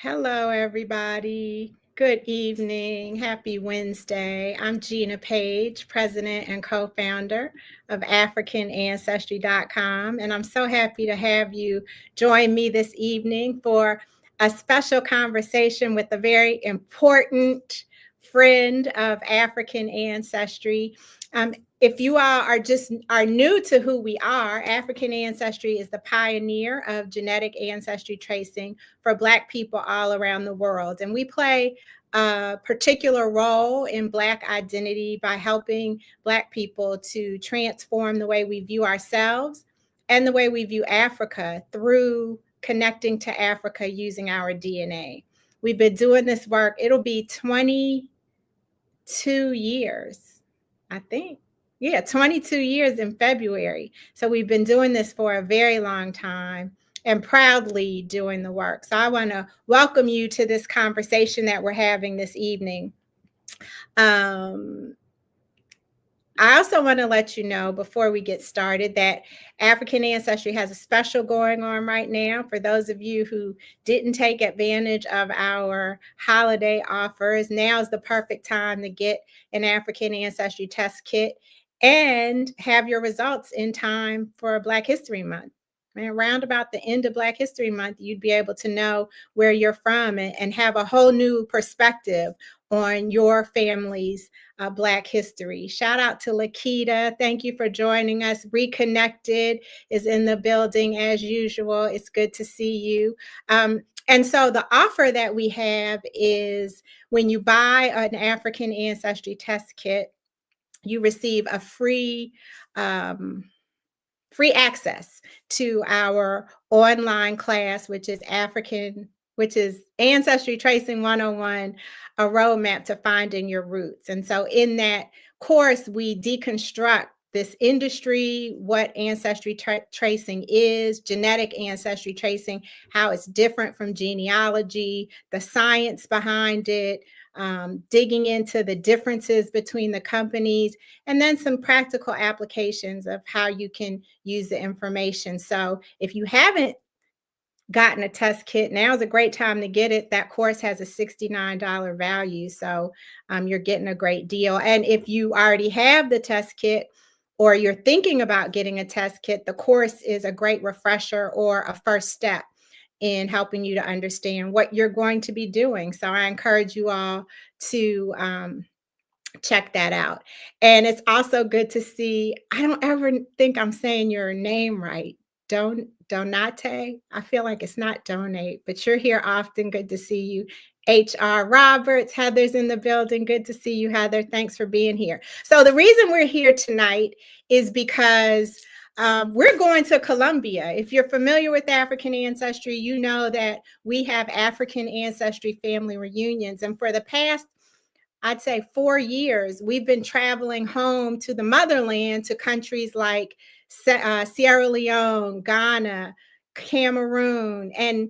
Hello, everybody. Good evening. Happy Wednesday. I'm Gina Page, president and co-founder of AfricanAncestry.com, and I'm so happy to have you join me this evening for a special conversation with a very important friend of African ancestry. If you all are new to who we are, African Ancestry is the pioneer of genetic ancestry tracing for Black people all around the world. And we play a particular role in Black identity by helping Black people to transform the way we view ourselves and the way we view Africa through connecting to Africa using our DNA. We've been doing this work, it'll be 22 years, I think. Yeah, 22 years in February. So we've been doing this for a very long time and proudly doing the work. So I want to welcome you to this conversation that we're having this evening. I also want to let you know before we get started that African Ancestry has a special going on right now. For those of you who didn't take advantage of our holiday offers, now is the perfect time to get an African Ancestry test kit and have your results in time for Black History Month. And around about the end of Black History Month, you'd be able to know where you're from and have a whole new perspective on your family's Black history. Shout out to Lakita. Thank you for joining us. Reconnected is in the building as usual. It's good to see you. And so the offer that we have is when you buy an African Ancestry test kit, you receive a free access to our online class, which is Ancestry Tracing 101, a roadmap to finding your roots. And so in that course, we deconstruct this industry, what ancestry tracing is, genetic ancestry tracing, how it's different from genealogy, the science behind it, digging into the differences between the companies, and then some practical applications of how you can use the information. So if you haven't gotten a test kit, now is a great time to get it. That course has a $69 value, so you're getting a great deal. And if you already have the test kit or you're thinking about getting a test kit, the course is a great refresher or a first step in helping you to understand what you're going to be doing. So I encourage you all to check that out. And it's also good to see, I don't ever think I'm saying your name right. Donate. I feel like it's not donate, but you're here often. Good to see you. HR Roberts, Heather's in the building. Good to see you, Heather. Thanks for being here. So the reason we're here tonight is because we're going to Colombia. If you're familiar with African ancestry, you know that we have African ancestry family reunions. And for the past, I'd say 4 years, we've been traveling home to the motherland, to countries like Sierra Leone, Ghana, Cameroon, and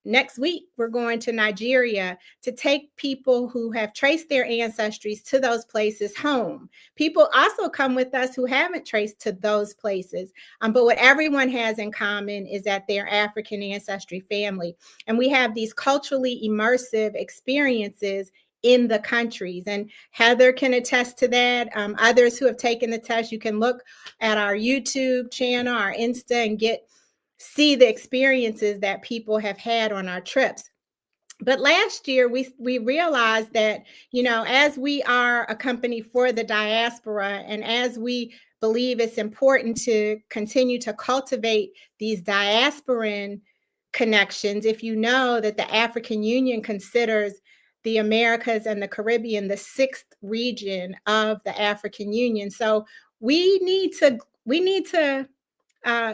next week we're going to Nigeria to take people who have traced their ancestries to those places home. People also come with us who haven't traced to those places, but what everyone has in common is that they're African ancestry family. And we have these culturally immersive experiences in the countries. And Heather can attest to that. Others who have taken the test, you can look at our YouTube channel, our Insta, and see the experiences that people have had on our trips. But last year, we realized that, as we are a company for the diaspora, and as we believe it's important to continue to cultivate these diasporan connections, if you know that the African Union considers the Americas and the Caribbean the 6th region of the African Union. So we need to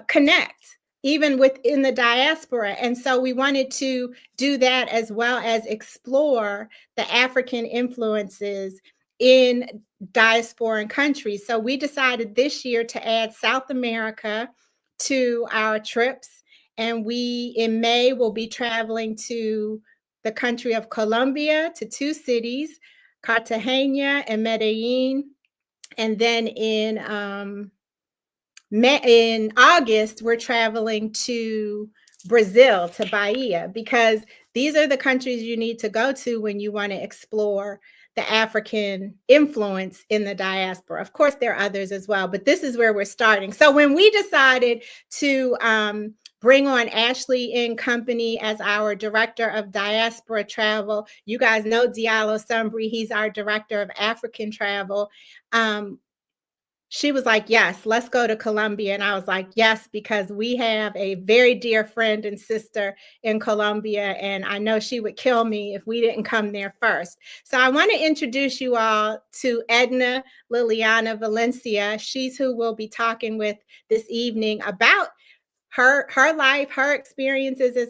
connect even within the diaspora. And so we wanted to do that, as well as explore the African influences in diasporan countries. So we decided this year to add South America to our trips. And we, in May, will be traveling to the country of Colombia, to 2 cities, Cartagena and Medellin. And then in August, we're traveling to Brazil, to Bahia, because these are the countries you need to go to when you want to explore the African influence in the diaspora. Of course, there are others as well, but this is where we're starting. So when we decided to bring on Ashley in company as our director of diaspora travel, you guys know Diallo Sumbri, he's our director of African travel. She was like, yes, let's go to Colombia. And I was like, yes, because we have a very dear friend and sister in Colombia. And I know she would kill me if we didn't come there first. So I want to introduce you all to Edna Liliana Valencia. She's who we'll be talking with this evening about her life, her experiences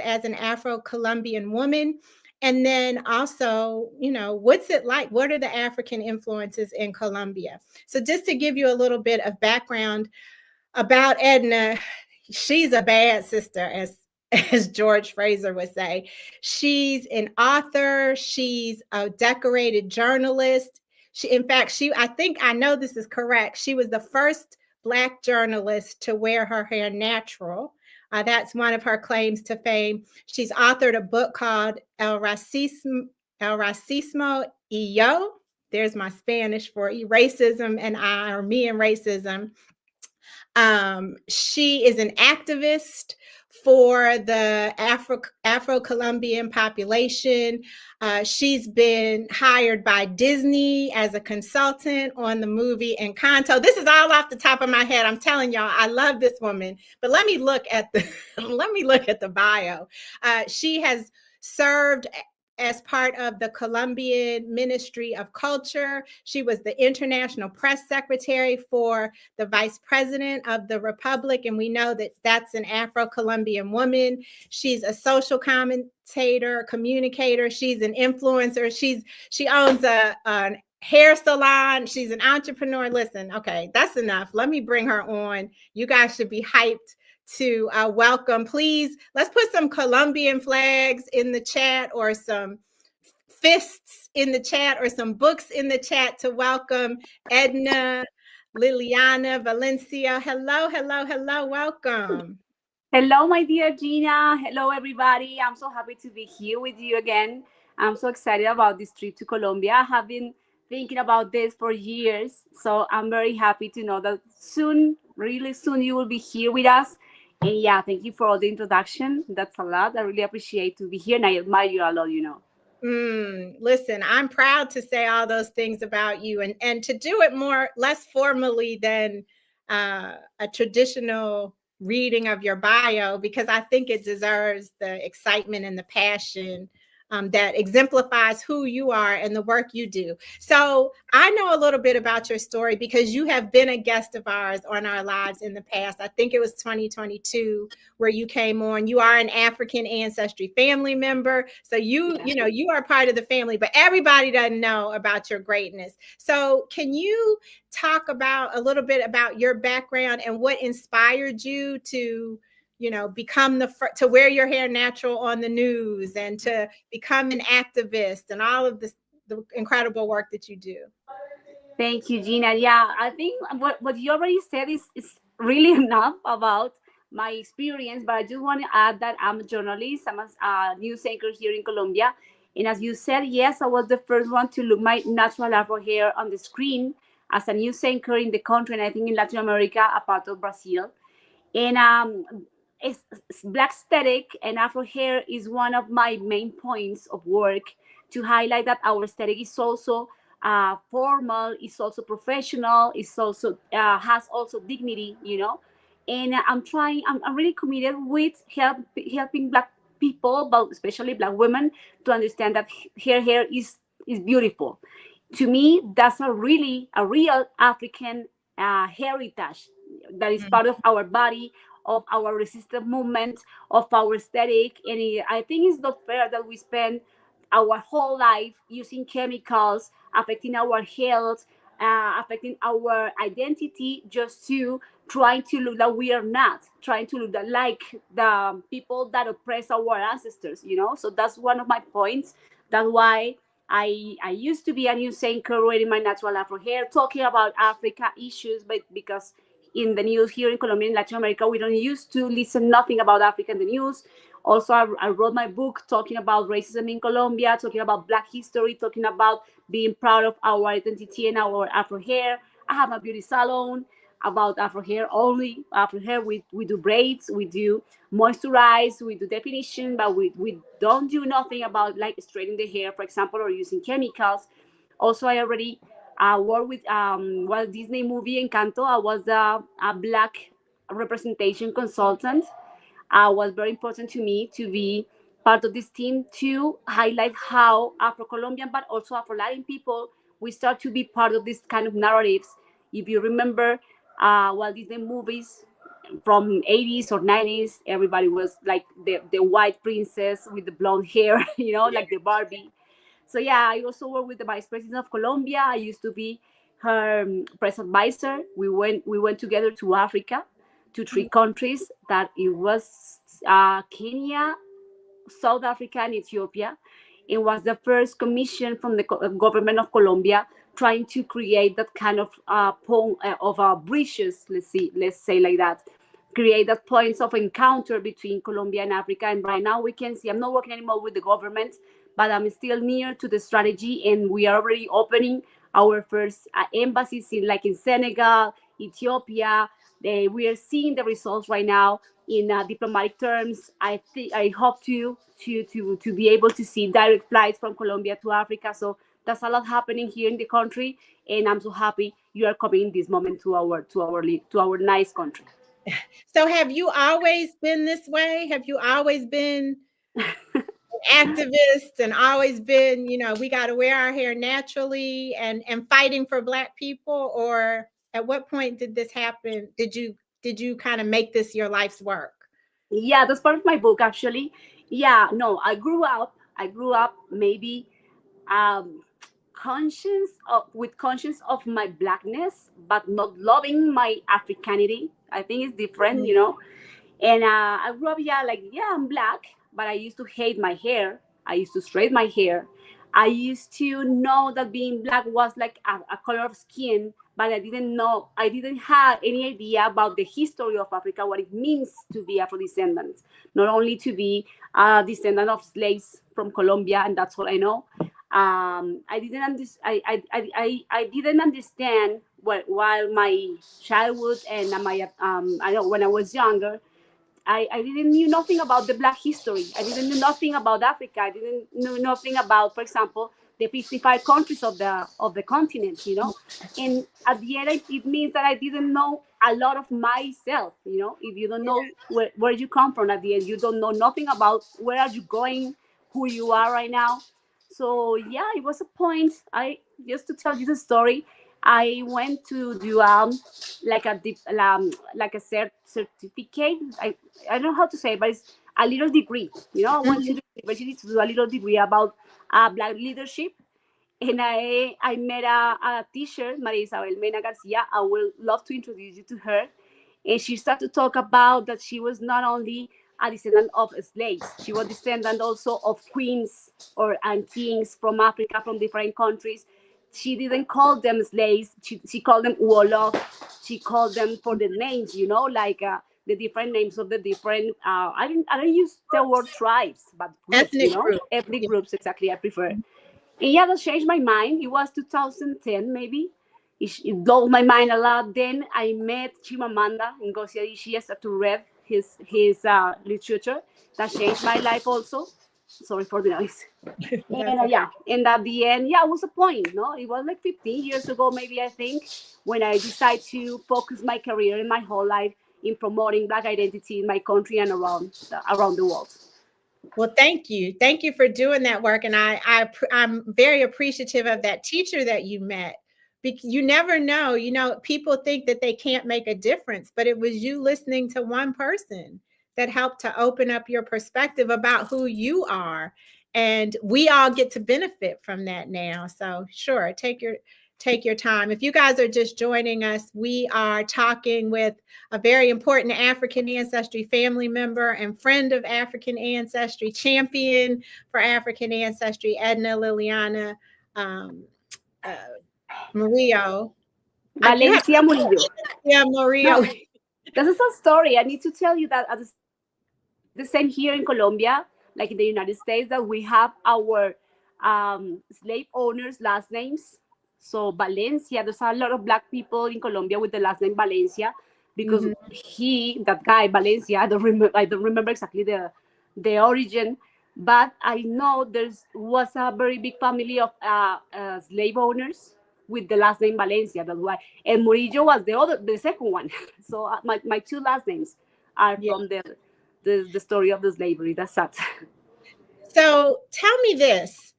as an Afro-Colombian woman. And then also, what's it like? What are the African influences in Colombia? So just to give you a little bit of background about Edna, she's a bad sister, as George Fraser would say. She's an author. She's a decorated journalist. I think I know this is correct. She was the first Black journalist to wear her hair natural. That's one of her claims to fame. She's authored a book called El Racismo y Yo. There's my Spanish for racism and I, or me and racism. She is an activist for the Afro-Colombian population. She's been hired by Disney as a consultant on the movie Encanto. This is all off the top of my head. I'm telling y'all, I love this woman. But let me look at the bio. She has served as part of the Colombian Ministry of Culture. She was the international press secretary for the vice president of the republic. And we know that that's an Afro-Colombian woman. She's a social commentator, communicator. She's an influencer. She owns a hair salon. She's an entrepreneur. Listen, okay, that's enough. Let me bring her on. You guys should be hyped to welcome. Please, let's put some Colombian flags in the chat, or some fists in the chat, or some books in the chat to welcome Edna Liliana Valencia. Hello, hello, hello. Welcome. Hello, my dear Gina. Hello, everybody. I'm so happy to be here with you again. I'm so excited about this trip to Colombia. I have been thinking about this for years. So I'm very happy to know that soon, really soon, you will be here with us. And yeah, thank you for all the introduction. That's a lot. I really appreciate to be here, and I admire you a lot. Listen, I'm proud to say all those things about you, and to do it less formally than a traditional reading of your bio, because I think it deserves the excitement and the passion that exemplifies who you are and the work you do. So I know a little bit about your story because you have been a guest of ours on our lives in the past. I think it was 2022 where you came on. You are an African ancestry family member. So you are part of the family, but everybody doesn't know about your greatness. So can you talk about a little bit about your background and what inspired you to become to wear your hair natural on the news and to become an activist and all of this, the incredible work that you do? Thank you, Gina. Yeah, I think what you already said is really enough about my experience, but I just want to add that I'm a journalist. I'm a news anchor here in Colombia. And as you said, yes, I was the first one to look my natural Afro hair on the screen as a news anchor in the country, and I think in Latin America, a part of Brazil. And black aesthetic and Afro hair is one of my main points of work, to highlight that our aesthetic is also formal, is also professional, is also has also dignity. And I'm really committed with helping Black people, but especially Black women, to understand that hair is beautiful. To me, that's a real African heritage that is part of our body, of our resistance movement, of our aesthetic. And I think it's not fair that we spend our whole life using chemicals, affecting our health, affecting our identity, just to trying to look that we are not, trying to look that like the people that oppress our ancestors. So that's one of my points. That's why I used to be a news anchor wearing my natural Afro hair, talking about Africa issues, but because in the news here in Colombia and Latin America. We don't used to listen nothing about Africa in the news. Also, I wrote my book talking about racism in Colombia, talking about Black history, talking about being proud of our identity and our Afro hair. I have a beauty salon about Afro hair only. Afro hair, we do braids, we do moisturize, we do definition, but we don't do nothing about like straightening the hair, for example, or using chemicals. Also, I already worked with Walt Disney movie Encanto. I was a Black representation consultant. Was very important to me to be part of this team to highlight how Afro-Colombian, but also Afro-Latin people, we start to be part of this kind of narratives. If you remember Walt Disney movies from 80s or 90s, everybody was like the white princess with the blonde hair, like the Barbie. So yeah, I also work with the Vice President of Colombia. I used to be her press advisor. We went together to Africa, to 3 countries. That it was Kenya, South Africa, and Ethiopia. It was the first commission from the government of Colombia trying to create that kind of bridges. Let's say like that, create that points of encounter between Colombia and Africa. And right now we can see I'm not working anymore with the government, but I'm still near to the strategy, and we are already opening our first embassies in Senegal, Ethiopia. We are seeing the results right now in diplomatic terms. I hope to be able to see direct flights from Colombia to Africa. So that's a lot happening here in the country, and I'm so happy you are coming in this moment to our nice country. So have you always been this way? Have you always been activists and always been, we got to wear our hair naturally and fighting for Black people? Or at what point did this happen? Did you kind of make this your life's work? Yeah, that's part of my book actually. Yeah, no, I grew up maybe um conscious of my Blackness, but not loving my Africanity. I think it's different. And I grew up, I'm Black, but I used to hate my hair. I used to straighten my hair. I used to know that being Black was like a color of skin, but I didn't have any idea about the history of Africa, what it means to be Afro descendants, not only to be a descendant of slaves from Colombia, and that's all I know. I didn't understand while my childhood and I know when I was younger. I didn't knew nothing about the Black history. I didn't know nothing about Africa. I didn't know nothing about, for example, the 55 countries of the continent. And at the end, it means that I didn't know a lot of myself. If you don't know where you come from, at the end, you don't know nothing about where are you going, who you are right now. So yeah, it was a point. I just to tell you the story. I went to do like a certificate. I don't know how to say, but it's a little degree. I went to the university to do a little degree about Black leadership, and I met a teacher, Maria Isabel Mena Garcia. I would love to introduce you to her. And she started to talk about that she was not only a descendant of slaves, she was descendant also of queens and kings from Africa, from different countries. She didn't call them slaves. She called them Wolof. She called them for the names, like the different names of the different. I don't use the word tribes, but groups, ethnic groups. Exactly, I prefer. And yeah, that changed my mind. It was 2010, maybe. It blew my mind a lot. Then I met Chimamanda Ngozi Adichie. I started to read his literature. That changed my life also. Sorry for the noise. And at the end, it was a point. No, it was like 15 years ago, maybe, I think, when I decided to focus my career and my whole life in promoting Black identity in my country and around the world. Well, thank you for doing that work, and I'm very appreciative of that teacher that you met. You never know, people think that they can't make a difference, but it was you listening to one person that helped to open up your perspective about who you are, and we all get to benefit from that now. So sure, take your time. If you guys are just joining us, we are talking with a very important African ancestry family member and friend of African ancestry, champion for African ancestry, Edna Liliana Murillo. You have Valencia Murillo. yeah, Murillo. No, this is a story. I need to tell you that the same here in Colombia, like in the United States, that we have our slave owners' last names. So Valencia, there's a lot of black people in Colombia with the last name Valencia because Mhm. that guy Valencia, I don't remember exactly the origin, but I know was a very big family of slave owners with the last name Valencia. That's why, and Murillo was the second one. So my two last names are Yeah. from the story of the slavery. That's sad. So tell me this.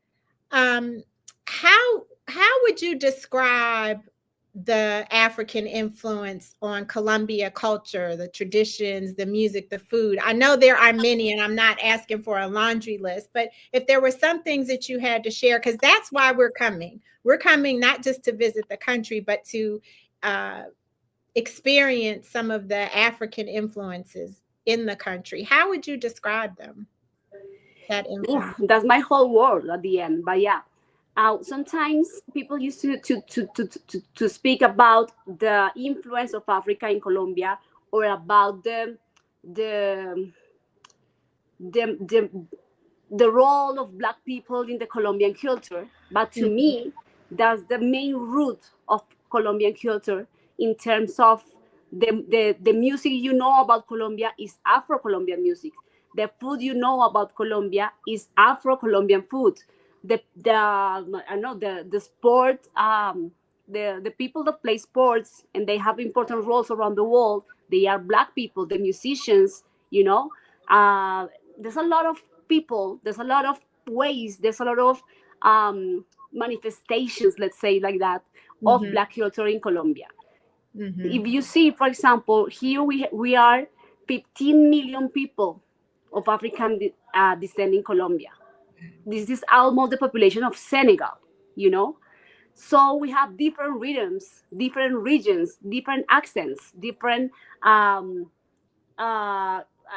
Um, how would you describe the African influence on Colombia culture, the traditions, the music, the food? I know there are many, and I'm not asking for a laundry list, but if there were some things that you had to share, because that's why we're coming. We're coming not just to visit the country, but to experience some of the African influences in the country. How would you describe them, that Oof, influence? that's my whole world at the end. But yeah, sometimes people used to speak about the influence of Africa in Colombia or about the the the the role of black people in the Colombian culture. But to Mhm. me, that's the main root of Colombian culture in terms of the music you know about Colombia is Afro-Colombian music. The food you know about Colombia is Afro-Colombian food. I know the sport, the people that play sports and they have important roles around the world, they are black people, the musicians, you know. There's a lot of people, there's a lot of ways, there's a lot of manifestations, let's say like that, of Mhm. black culture in Colombia. Mhm. If you see, for example, here we are 15 million people of African descent in Colombia. This is almost the population of Senegal, you know? So we have different rhythms, different regions, different accents, different I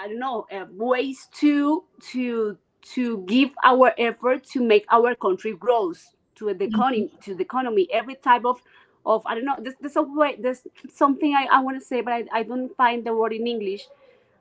don't know, ways to give our effort to make our country grows Mhm. to the economy. Every type of I don't know. There's a way. There's something I want to say, but I don't find the word in English.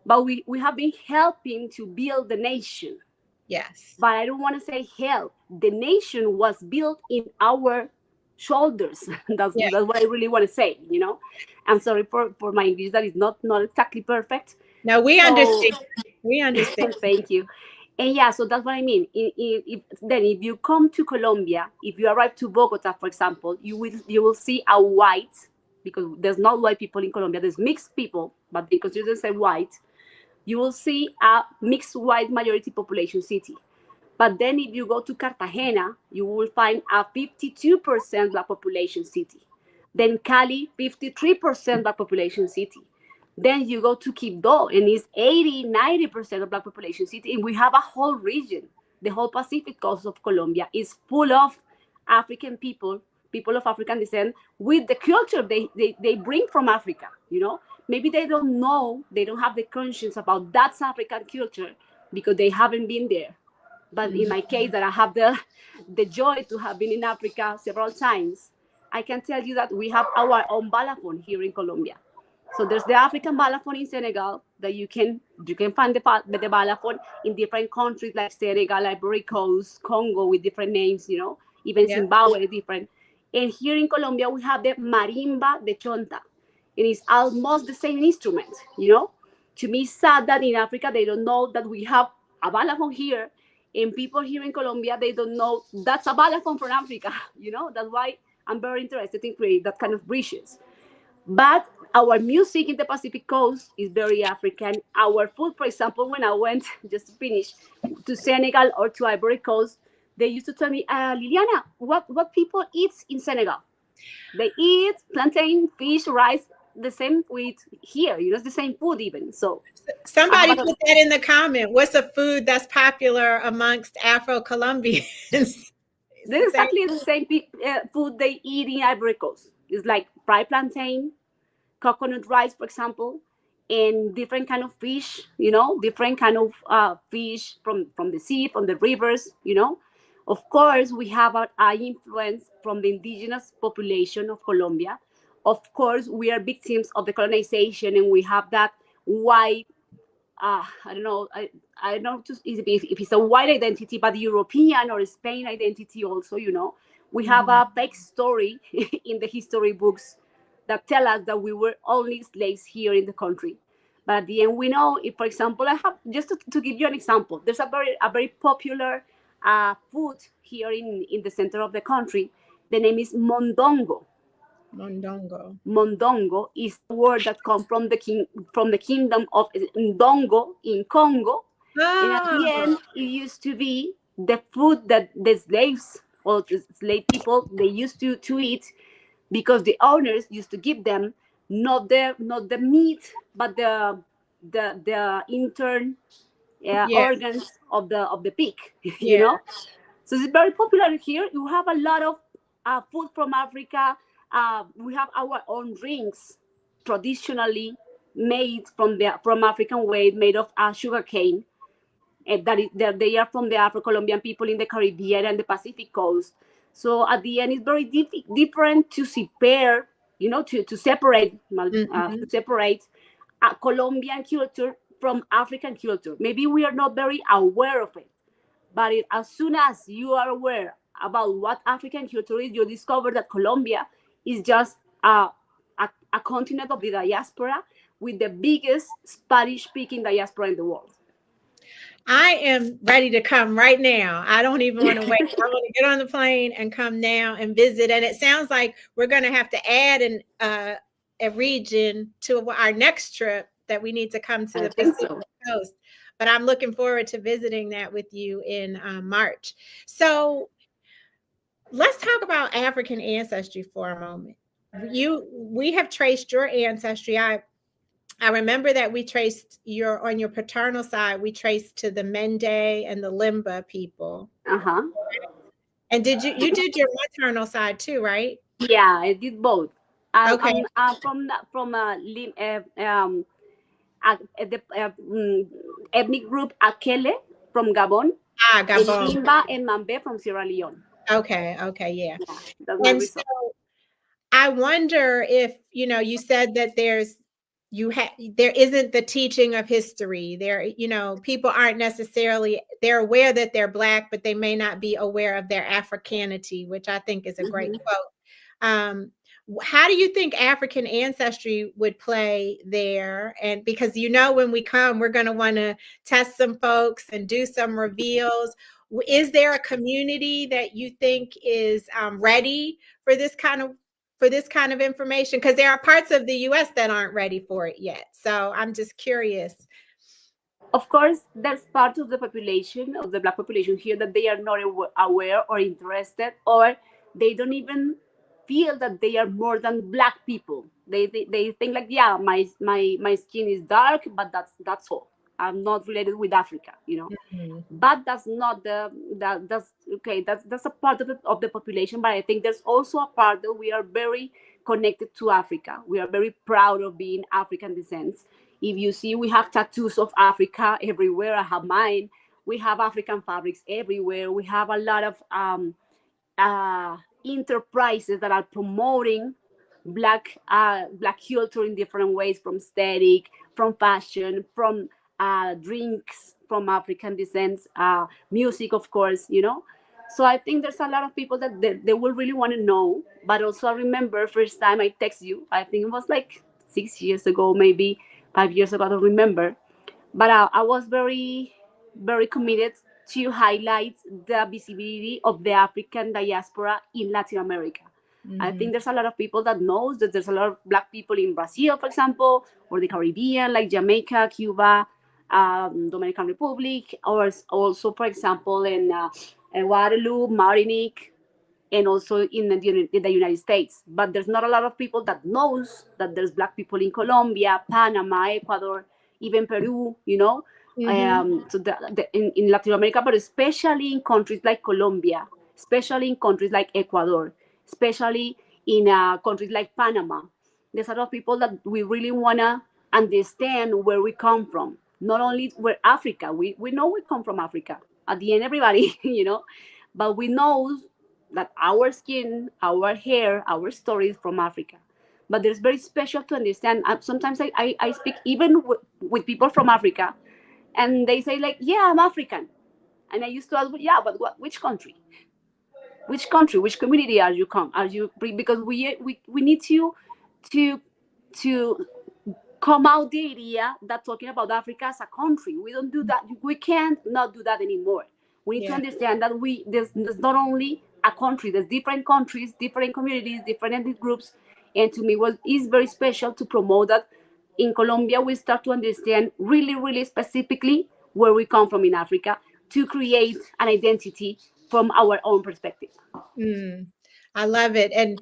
But we have been helping to build the nation. Yes. But I don't want to say help. The nation was built in our shoulders. Yeah. That's what I really want to say. You know, I'm sorry for my English that is not exactly perfect. No, we So understand. We understand. thank you. And yeah, so that's what I mean. If you come to Colombia, if you arrive to Bogota, for example, you will see a white, because there's not white people in Colombia. There's mixed people, but they consider themselves white. You will see a mixed white majority population city. But then if you go to Cartagena, you will find a 52% black population city. Then Cali, 53% black population city. Then you go to Quibdó, and it's 80-90% of black population city. And we have a whole region. The whole Pacific coast of Colombia is full of African people, people of African descent, with the culture they bring from Africa, you know? Maybe they don't know, they don't have the conscience about that's African culture because they haven't been there. But in Mhm. my case, that I have the joy to have been in Africa several times, I can tell you that we have our own balafon here in Colombia. So there's the African balafon in Senegal that you can find the balafon in different countries like Senegal, Ivory Coast, Congo with different names, you know, even Yeah. Zimbabwe is different. And here in Colombia we have the marimba de chonta. It is almost the same instrument, you know. To me, it's sad that in Africa they don't know that we have a balafon here, and people here in Colombia they don't know that's a balafon from Africa. You know, that's why I'm very interested in create that kind of bridges. But our music in the Pacific Coast is very African. Our food, for example, when I went just to finish to Senegal or to Ivory Coast, they used to tell me, Liliana, what people eat in Senegal? They eat plantain, fish, rice, the same with here. You know, it's the same food even. So I have Somebody a put that in the comment. What's a food that's popular amongst Afro-Colombians? It's this the is same. exactly the same food they eat in Ivory Coast. It's like fried plantain, coconut rice, for example, and different kind of fish, you know, different kind of fish from the sea, from the rivers, you know. Of course, we have our influence from the indigenous population of Colombia. of course, we are victims of the colonization, and we have that white, I don't know, I don't know if it's a white identity, but European or Spain identity also, we have a fake story in the history books that tell us that we were only slaves here in the country. But at the end, we know, if, for example, I have, just to give you an example, there's a very popular food here in the center of the country. The name is mondongo. Mondongo. Mondongo is a word that comes from the kingdom of Ndongo in Congo. And at the end, it used to be the food that the slaves or the slave people, they used to eat, because the owners used to give them not the meat, but the intern organs of the pig. So it's very popular here. You have a lot of food from Africa. We have our own drinks, traditionally made from African way, made of sugar cane. That they are from the Afro-Colombian people in the Caribbean and the Pacific coast. So at the end, it's very different to separate, to separate Colombian culture from African culture. Maybe we are not very aware of it, but as soon as you are aware about what African culture is, you discover that Colombia is just a continent of the diaspora with the biggest Spanish-speaking diaspora in the world. I am ready to come right now. I don't even want to wait. I want to get on the plane and come now and visit. And it sounds like we're going to have to add a region to our next trip, that we need to come to the Pacific Coast. But I'm looking forward to visiting that with you in March. So let's talk about African ancestry for a moment. We have traced your ancestry. I remember that we traced on your paternal side, we traced to the Mende and the Limba people. And you did your maternal side too, right? Yeah, I did both. Okay. From the ethnic group Akele from Gabon. Gabon. And Limba and Mambe from Sierra Leone. Okay, yeah. That's my result. So I wonder if, you said that there isn't the teaching of history there. People aren't necessarily, they're aware that they're Black, but they may not be aware of their Africanity, which I think is a great quote. How do you think African ancestry would play there? And because when we come, we're going to want to test some folks and do some reveals. Is there a community that you think is ready for this kind of information? Because there are parts of the U.S. that aren't ready for it yet. So I'm just curious. Of course, there's part of the population, of the Black population here, that they are not aware or interested, or they don't even feel that they are more than Black people. They think like, yeah, my skin is dark, but that's all. I'm not related with Africa, But that's not that's okay. That's a part of the population. But I think there's also a part that we are very connected to Africa. We are very proud of being African descent. If you see, we have tattoos of Africa everywhere. I have mine. We have African fabrics everywhere. We have a lot of enterprises that are promoting Black culture in different ways, from aesthetic, from fashion, from drinks from African descent, music, of course, So I think there's a lot of people that they will really want to know. But also, I remember first time I text you, I think it was like 6 years ago, maybe 5 years ago, I don't remember. But I was very, very committed to highlight the visibility of the African diaspora in Latin America. I think there's a lot of people that knows that there's a lot of Black people in Brazil, for example, or the Caribbean, like Jamaica, Cuba, Dominican Republic, or also, for example, in Guadeloupe, Martinique, and also in the United States. But there's not a lot of people that knows that there's Black people in Colombia, Panama, Ecuador, even Peru, so in Latin America, but especially in countries like Colombia, especially in countries like Ecuador, especially in countries like Panama. There's a lot of people that we really want to understand where we come from. Not only where Africa, we know we come from Africa. At the end, everybody, but we know that our skin, our hair, our story is from Africa. but there's very special to understand. Sometimes I speak even with people from Africa, and they say like, yeah, I'm African. And I used to ask, yeah, but which country? Which country? Which community are you come? Are you, because we need to to come out the idea that talking about Africa as a country, we don't do that. We can't not do that anymore. We need to understand that there's not only a country, there's different countries, different communities, different ethnic groups. And to me, what is very special to promote that in Colombia, we start to understand really, really specifically where we come from in Africa to create an identity from our own perspective. I love it. And,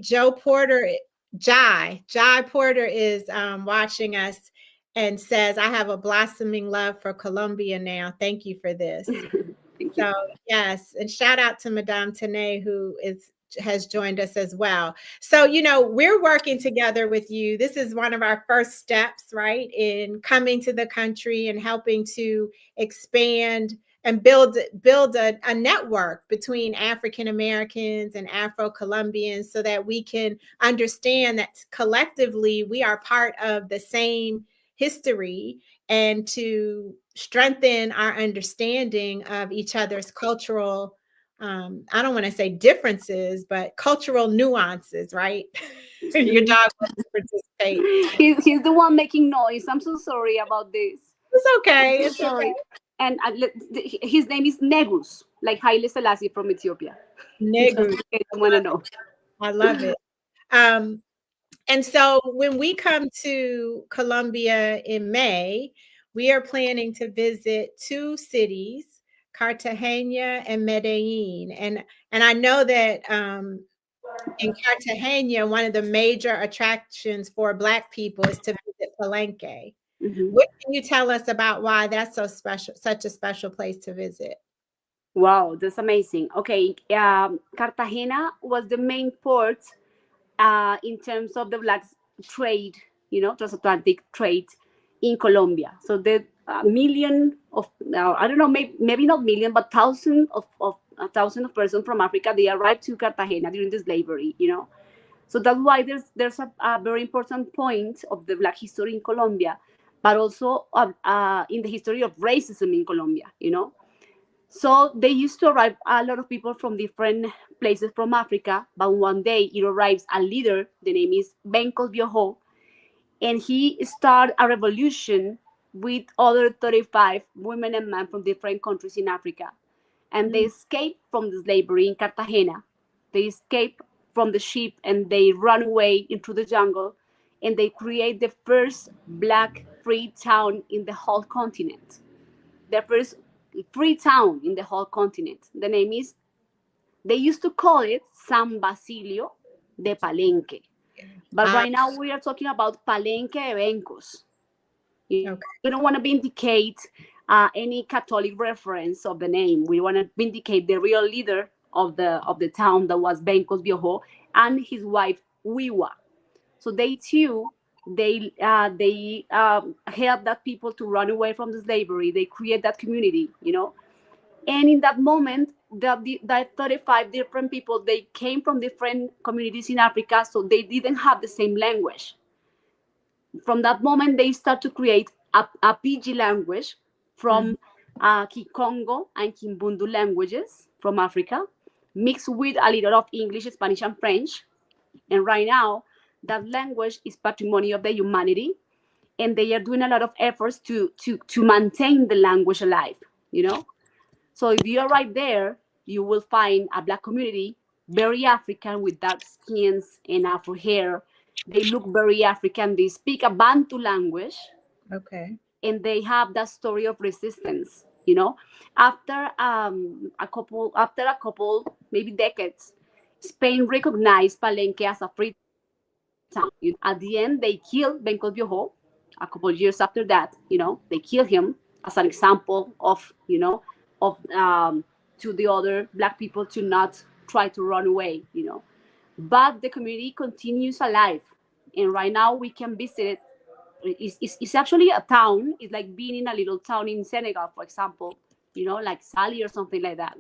Joe Porter, Jai Porter is watching us and says, I have a blossoming love for Colombia now. Thank you for this. Thank you. So, yes. And shout out to Madame Tene, who has joined us as well. So, we're working together with you. This is one of our first steps, right, in coming to the country and helping to expand and build a network between African Americans and Afro-Colombians so that we can understand that collectively we are part of the same history, and to strengthen our understanding of each other's cultural, I don't want to say differences, but cultural nuances, right? Your dog wants to participate. He's the one making noise. I'm so sorry about this. It's okay. I'm so sorry. And his name is Negus, like Haile Selassie from Ethiopia. Negus. I want to know. I love it. And so when we come to Colombia in May, we are planning to visit two cities, Cartagena and Medellin. And I know that in Cartagena, one of the major attractions for Black people is to visit Palenque. What can you tell us about why that's so special, such a special place to visit? Wow, that's amazing. Okay, Cartagena was the main port in terms of the Black trade, transatlantic trade in Colombia. So the million of, I don't know, maybe not million, but thousands of persons from Africa, they arrived to Cartagena during the slavery, So that's why there's a very important point of the Black history in Colombia, but also in the history of racism in Colombia, So they used to arrive a lot of people from different places from Africa, but one day it arrives a leader, the name is Bencos Bioho, and he started a revolution with other 35 women and men from different countries in Africa. And they escaped from the slavery in Cartagena. They escaped from the ship and they run away into the jungle, and they create the first Black free town in the whole continent. The first free town in the whole continent. The name is, they used to call it San Basilio de Palenque. But right now we are talking about Palenque de Bencos. We don't want to vindicate any Catholic reference of the name. We want to vindicate the real leader of the town, that was Bencos Bioho, and his wife Wiwa. So they too, they help that people to run away from the slavery. They create that community, And in that moment, that 35 different people, they came from different communities in Africa, so they didn't have the same language. From that moment, they start to create a PG language from Kikongo and Kimbundu languages from Africa, mixed with a little of English, Spanish, and French. And right now, that language is patrimony of the humanity, and they are doing a lot of efforts to maintain the language alive, So if you are right there, you will find a Black community, very African, with dark skins and Afro hair. They look very African. They speak a Bantu language. Okay. And they have that story of resistance, After a couple, maybe decades, Spain recognized Palenque as a free town. At the end, they killed Bencos Bioho. A couple of years after that, they killed him as an example of, to the other Black people to not try to run away, But the community continues alive, and right now we can visit it. It's actually a town. It's like being in a little town in Senegal, for example, like Sali or something like that.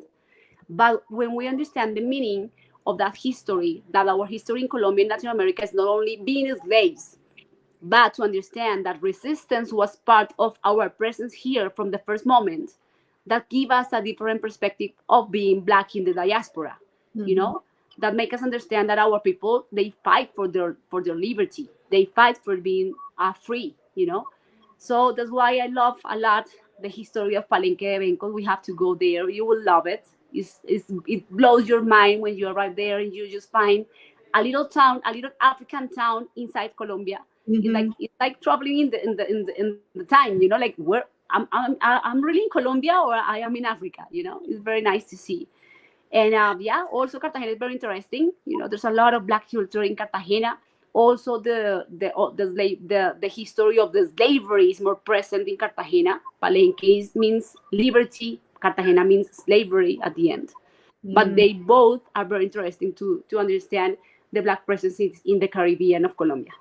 But when we understand the meaning of that history, that our history in Colombia and Latin America is not only being slaves, but to understand that resistance was part of our presence here from the first moment, that give us a different perspective of being Black in the diaspora, you Mhm. know, that make us understand that our people, they fight for their liberty, they fight for being free, you know. So that's why I love a lot the history of Palenque. We have to go there, you will love it. It blows your mind when you arrive there and you just find a little town, a little African town inside Colombia. Mhm. It's like traveling in the time, you know, like where I'm really in Colombia or I am in Africa, you know. It's very nice to see. And yeah, also Cartagena is very interesting. You know, there's a lot of Black culture in Cartagena. Also, the history of the slavery is more present in Cartagena. Palenque means liberty. Cartagena means slavery at the end. But Mm. they both are very interesting to understand the Black presence in the Caribbean of Colombia.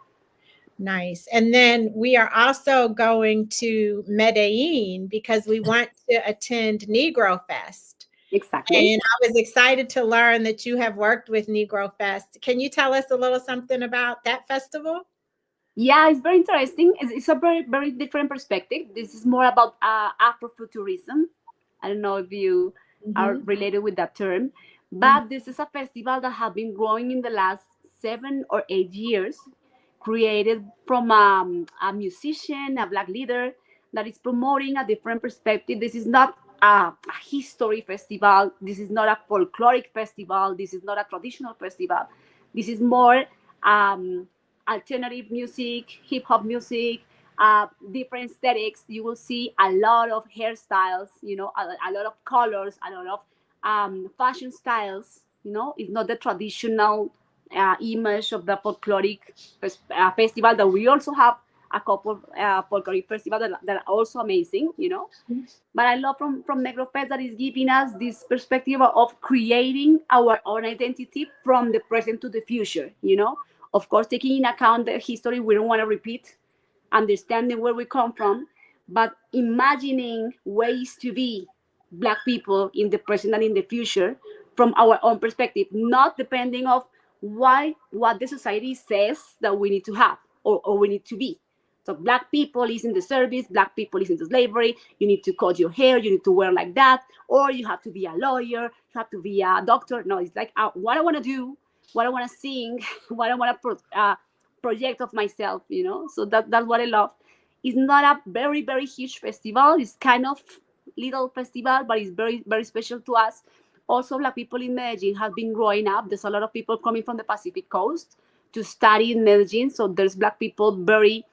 Nice. And then we are also going to Medellin because we want to attend Negro Fest. Exactly. And I was excited to learn that you have worked with Negro Fest. Can you tell us a little something about that festival? Yeah, it's very interesting. It's a very, very different perspective. This is more about Afrofuturism. I don't know if you are Mhm. related with that term, Mhm. but this is a festival that has been growing in the last 7 or 8 years, created from a musician, a Black leader that is promoting a different perspective. This is not a history festival. This is not a folkloric festival. This is not a traditional festival. This is more um, alternative music, hip hop music, different aesthetics. You will see a lot of hairstyles, you know, a lot of colors, a lot of fashion styles. You know, it's not the traditional image of the folkloric festival that we also have a couple folkloric festivals that are also amazing, you know. But I love from Negro Fest that is giving us this perspective of creating our own identity from the present to the future, you know. Of course, taking in account the history we don't want to repeat, understanding where we come from, but imagining ways to be Black people in the present and in the future from our own perspective, not depending of what the society says that we need to have or we need to be. So Black people is in the service, Black people is into slavery. You need to cut your hair, you need to wear like that, or you have to be a lawyer, you have to be a doctor. No, it's like what I want to do, what I want to sing, what I want to project of myself. You know, so that's what I love. It's not a very very huge festival. It's kind of little festival, but it's very very special to us. Also, Black people in Medellin have been growing up. There's a lot of people coming from the Pacific coast to study in Medellin. So there's Black people very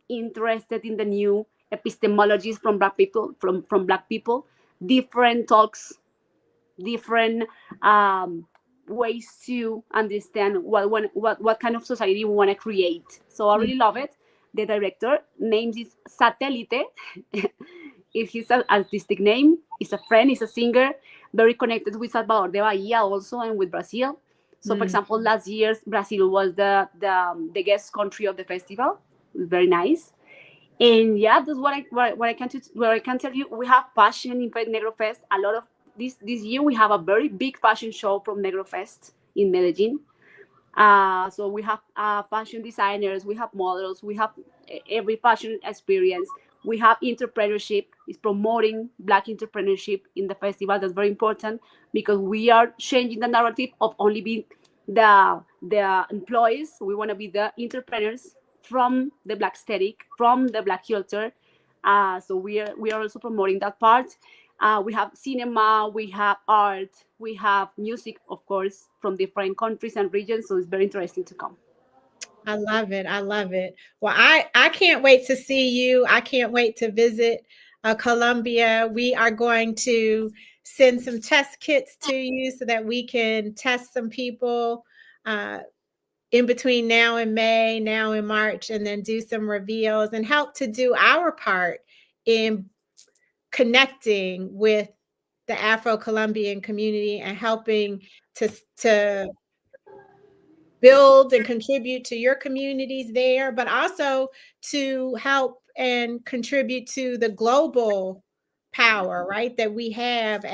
interested in the new epistemologies from Black people, from Black people, different talks, different ways to understand what kind of society we want to create. So I really love it. The director names is Satellite. If his artistic name, is a friend, is a singer, very connected with Salvador de Bahia also and with Brazil. So, for Mm. example, last year Brazil was the guest country of the festival. It was very nice. And yeah, that's what I can tell you. We have fashion in Negro Fest. A lot of this year we have a very big fashion show from Negro Fest in Medellin. So we have fashion designers, we have models, we have every fashion experience. We have entrepreneurship. Is promoting Black entrepreneurship in the festival. That's very important because we are changing the narrative of only being the employees. We want to be the entrepreneurs from the Black aesthetic, from the Black culture. So we are also promoting that part. We have cinema, we have art, we have music, of course, from different countries and regions. So it's very interesting to come. I love it. I love it. Well, I can't wait to see you. I can't wait to visit Colombia. We are going to send some test kits to you so that we can test some people uh, in between now and May, now in March, and then do some reveals and help to do our part in connecting with the Afro-Colombian community and helping to build and contribute to your communities there, but also to help and contribute to the global power, right, that we have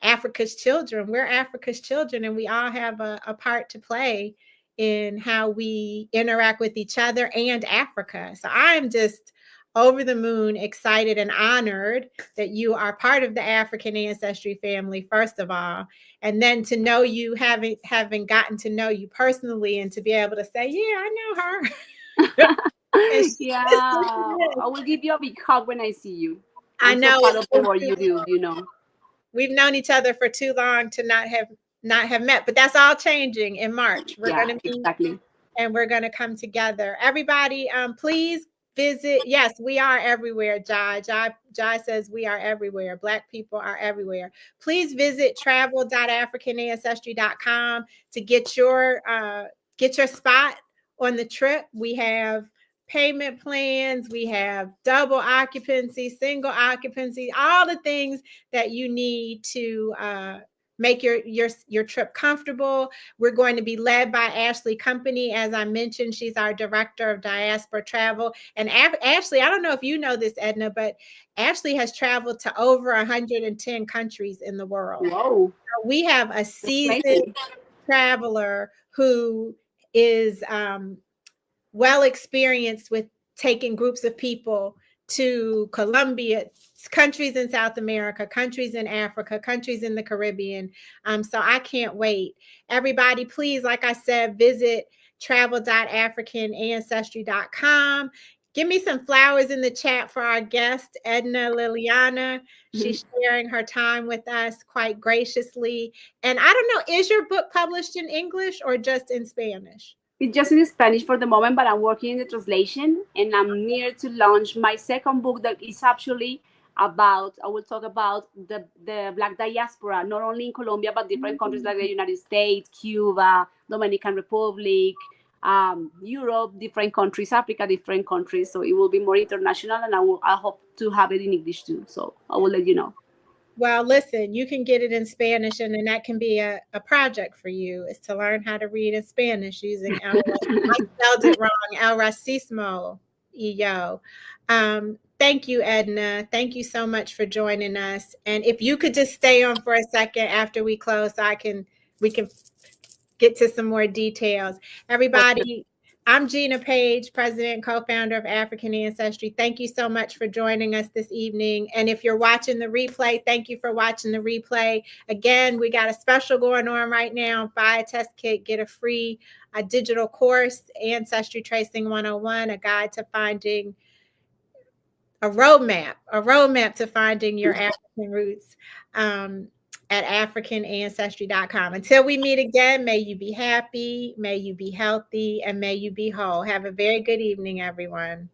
Africa's children. We're Africa's children, and we all have a part to play in how we interact with each other and Africa. So I'm just over the moon excited and honored that you are part of the African ancestry family, first of all, and then to know you, having gotten to know you personally, and to be able to say, yeah, I know her. Yeah, I will give you a big hug when I see you. I I'm so know proud of the work you do, you know. we've known each other for too long to not have met, but that's all changing in March. We're Yeah, going to meet exactly. and we're going to come together. Everybody, please visit. Yes, we are everywhere. Jai says we are everywhere. Black people are everywhere. Please visit travel.africanancestry.com to get your spot on the trip. We have payment plans, we have double occupancy, single occupancy, all the things that you need to make your trip comfortable. We're going to be led by Ashley Company. As I mentioned, she's our director of Diaspora Travel. And Ashley, I don't know if you know this, Edna, but Ashley has traveled to over 110 countries in the world. Whoa. So we have a seasoned traveler who is well experienced with taking groups of people to Colombia, countries in South America, countries in Africa, countries in the Caribbean. So I can't wait. Everybody, please, like I said, visit travel.africanancestry.com. Give me some flowers in the chat for our guest, Edna Liliana. She's sharing her time with us quite graciously. And I don't know, is your book published in English or just in Spanish? It's just in Spanish for the moment, but I'm working in the translation, and I'm near to launch my second book that is actually about, I will talk about the Black diaspora, not only in Colombia, but different countries like the United States, Cuba, Dominican Republic, Europe, different countries, Africa, different countries. So it will be more international, and I hope to have it in English too. So I will let you know. Well, listen, you can get it in Spanish, and then that can be a project for you, is to learn how to read in Spanish using I spelled it wrong, El Racismo y Yo. Thank you, Edna. Thank you so much for joining us. And if you could just stay on for a second after we close, so we can get to some more details. Everybody, I'm Gina Page, President and co-founder of African Ancestry. Thank you so much for joining us this evening. And if you're watching the replay, thank you for watching the replay. Again, we got a special going on right now. Buy a test kit, get a free digital course, Ancestry Tracing 101, a guide to finding a roadmap to finding your African roots. At africanancestry.com. Until we meet again, may you be happy, may you be healthy, and may you be whole. Have a very good evening, everyone.